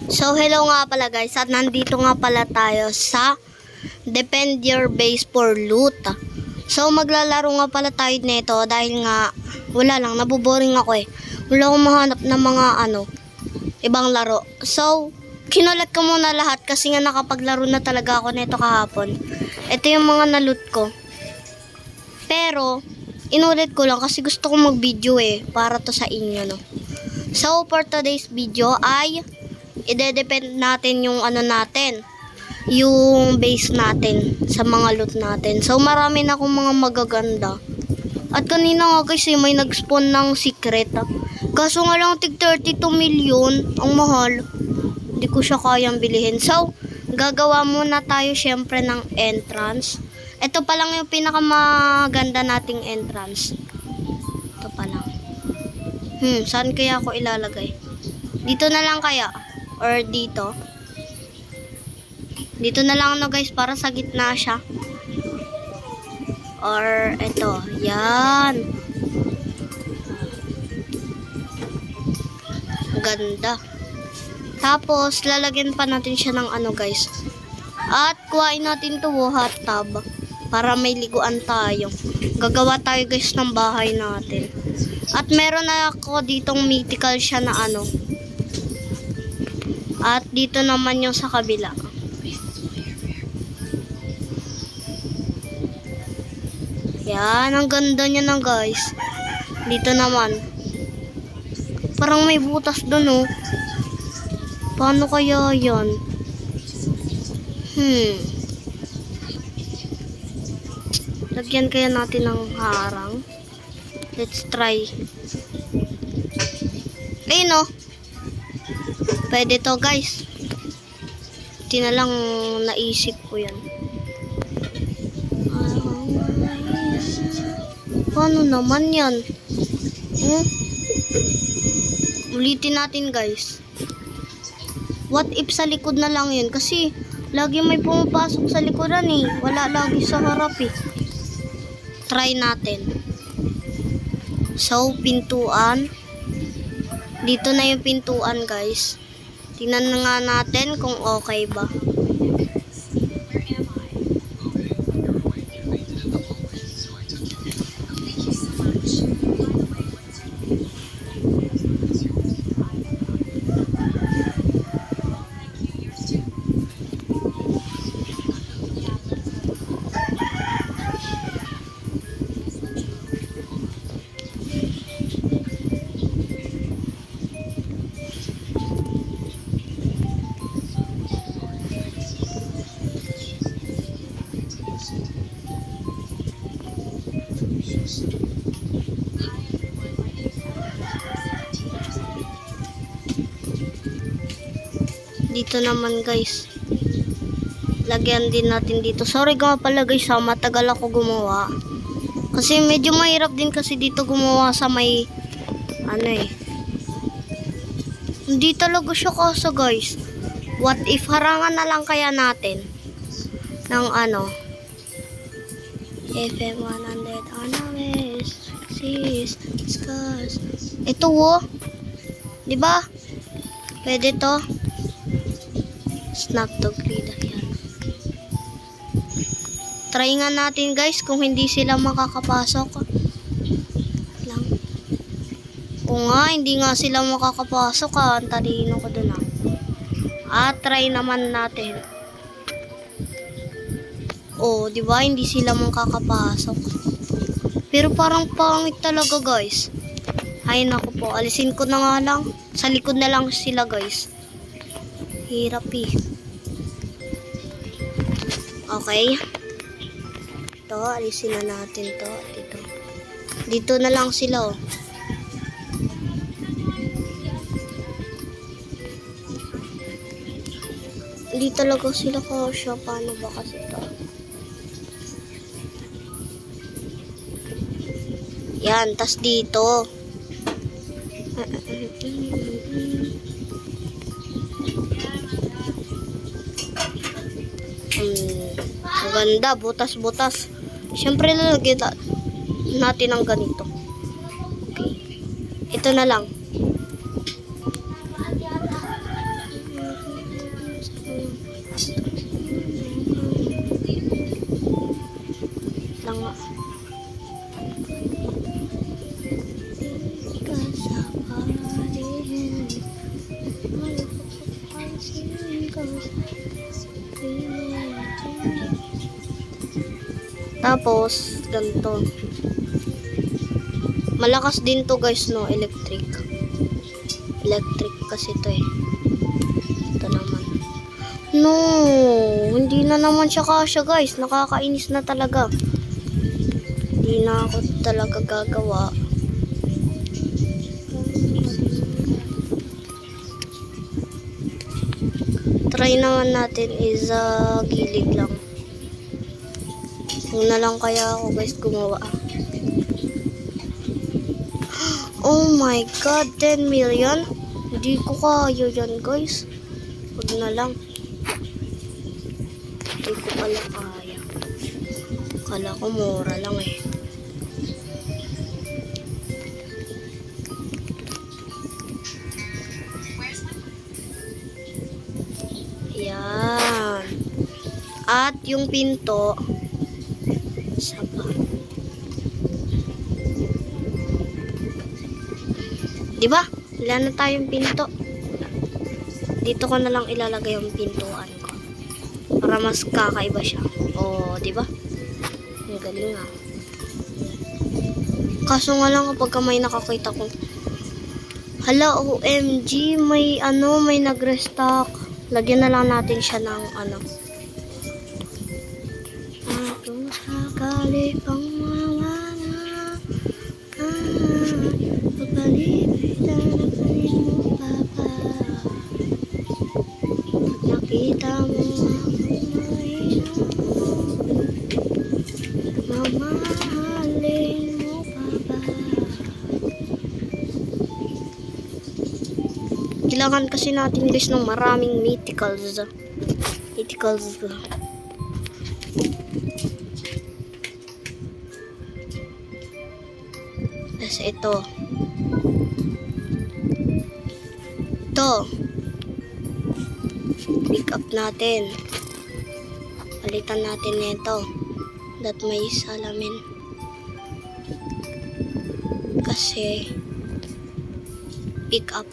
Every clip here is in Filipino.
So, hello nga pala guys, at nandito nga pala tayo sa Defend Your Base for Loot. So, maglalaro nga pala tayo nito dahil nga, wala lang, nabuboring ako eh. Wala akong mahanap ng mga ibang laro. So, kinulat ko muna lahat kasi nga nakapaglaro na talaga ako nito kahapon. Ito yung mga na-loot ko. Pero, inulit ko lang kasi gusto ko mag-video eh, para to sa inyo, no. So, for today's video ay ide-depend natin yung natin, yung base natin sa mga loot natin. So marami na akong mga magaganda. At kanina nga guys may nag-spawn ng secret. Kaso nga lang tig 32 million, ang mahal. Hindi ko siya kayang bilihin. So gagawa muna tayo syempre ng entrance. Ito pa lang yung pinakamaganda nating entrance. Ito pa lang. Saan kaya ako ilalagay? Dito na lang kaya? Or dito. Dito na lang guys, para sa gitna siya. Or ito, yan. Ganda. Tapos lalagyan pa natin siya ng guys. At kuhain natin to hot tub para may liguan tayo. Gagawa tayo guys ng bahay natin. At meron na ako ditong mythical siya na At dito naman yung sa kabila. Yan, ang ganda niya na guys. Dito naman. Parang may butas doon Paano kaya yan? Lagyan kaya natin ng harang. Let's try. Ayun pwede to guys. Hindi na lang naisip ko yan. Paano naman yan? Ulitin natin guys. What if sa likod na lang yun? Kasi lagi may pumapasok sa likodan wala lagi sa harap Try natin. So pintuan. Dito na yung pintuan guys. Tingnan na nga natin kung okay ba. Dito naman guys, lagyan din natin dito. Sorry nga pala guys matagal ako gumawa kasi medyo mahirap din kasi dito gumawa sa may hindi talaga siya kasa guys. What if harangan na lang kaya natin ng FM 100 on the west seas discuss. Ito diba pwede to. Snap to grid. Ayan. Try nga natin guys kung hindi sila makakapasok. Lang. O nga, hindi nga sila makakapasok Ang talino ko dun At try naman natin. Di ba hindi sila makakapasok. Pero parang pangit talaga guys. Ay naku po, alisin ko na nga lang. Sa likod na lang sila guys. Hirap Okay. Ito, alisin na natin to. Dito na lang sila Hindi talaga sila kasya. Paano ba kasi to? Yan, tas dito. Ganda, butas-butas. Siyempre lalagyan natin ng ganito. Okay. Ito na lang. Tapos, ganito. Malakas din to guys, no? Electric. Electric kasi to eh. Ito naman. No, hindi na naman siya kasya guys. Nakakainis na talaga. Hindi na ako talaga gagawa. Try naman natin is gilid lang. Huwag na lang kaya ako guys gumawa. Oh my god, 10 million? Hindi ko kaya yan guys. Huwag na lang. Hindi ko pala kaya. Kala ko mura lang eh. Yan. At yung pinto, isa pa. Diba? Wala na tayong pinto. Dito ko na lang ilalagay yung pintuan ko. Para mas kakaiba siya. O, diba? Ang galing ah. Kaso nga lang kapag may nakakita ko, hala, OMG, may may nag-restock. Lagyan na lang natin siya ng kung sakali pang mawala pagpalipit na napanin mo, Papa. Pag nakita mo akong mahirap, mamahalin mo, Papa. Kailangan kasi natin guys ng maraming mythicals. Mythicals. Tapos ito. Ito. Pick up natin. Palitan natin nito. That may salamin. Kasi pick up.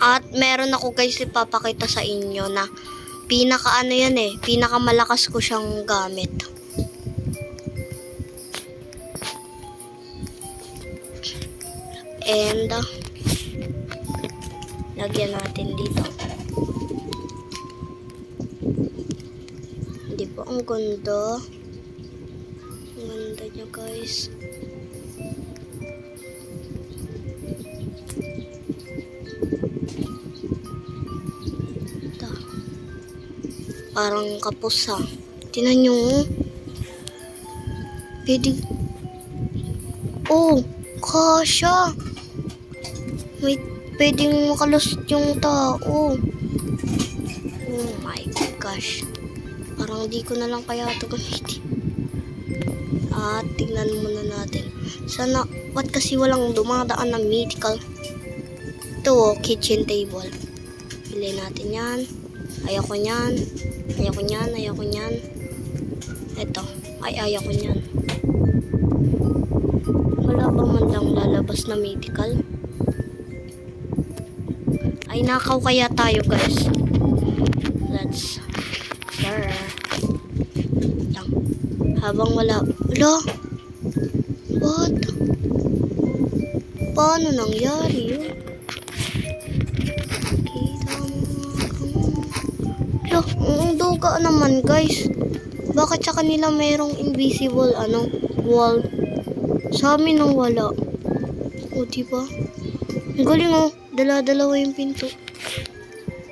At meron ako guys ipapakita sa inyo na pinaka yan eh, pinaka malakas ko siyang gamit. And lagyan natin dito. Hindi po, ang ganda. Ang ganda niya guys. Parang kapos ha. Tingnan nyo. Pwede. Oh, kasha. May pwedeng makalusot yung tao. Oh my gosh. Parang di ko na lang kaya ito gamitin. At tingnan muna natin. Sana, ba't kasi walang dumadaan na mythical? Ito, kitchen table. Pili natin yan. Ayoko nyan. Ayoko nyan. Ayoko nyan. Ito. Ayoko nyan. Wala ba man lang lalabas na mythical? Ay, nakaw kaya tayo guys. Let's start. Lang. Habang wala. Wala. What? Paano nangyari yun? Ang duga naman guys. Bakit sa kanila mayroong invisible wall? Sa amin nang wala. O diba? Ang galing oh. Dala-dalawa yung pinto.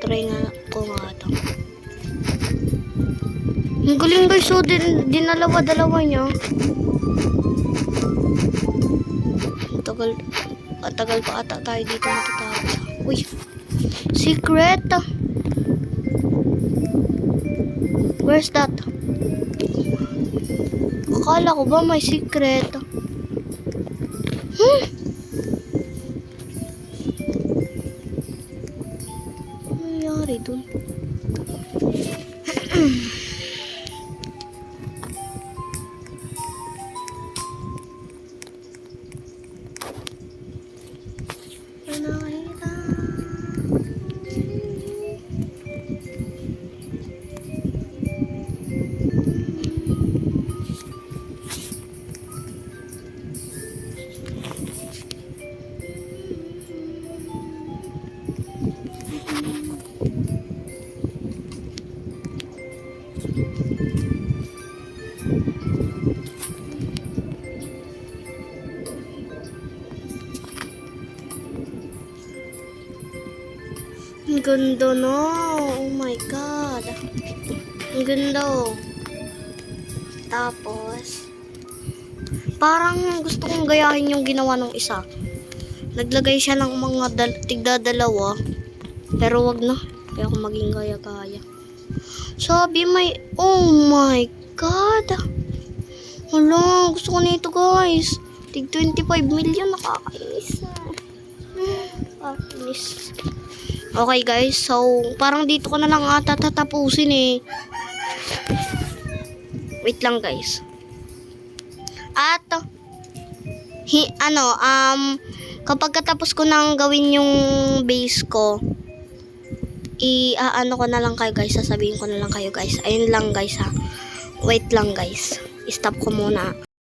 Try nga ko nga ito. Ang galing guys. So dinalawa-dalawa niya. Tagal pa ata tayo dito matatapos. Uy. Secret. Where's that? Akala ko ba may secret? Ano nangyari dun? Ang ganda na. Oh my God. Ang ganda oh. Tapos, parang gusto kong gayahin yung ginawa ng isa. Naglagay siya ng mga tigda-dalawa. Pero wag na. Kaya ako maging gaya-gaya. Sabi may, oh my God. Wala, gusto ko nito guys. Tig 25 million, nakakainis na. Nakakainis. Okay guys, so parang dito ko na lang ata tatapusin eh. Wait lang guys. At kapag katapos ko nang gawin yung base ko, ano ko na lang kayo guys, sasabihin ko na lang kayo guys. Ayun lang guys ha. Wait lang guys. Stop ko muna.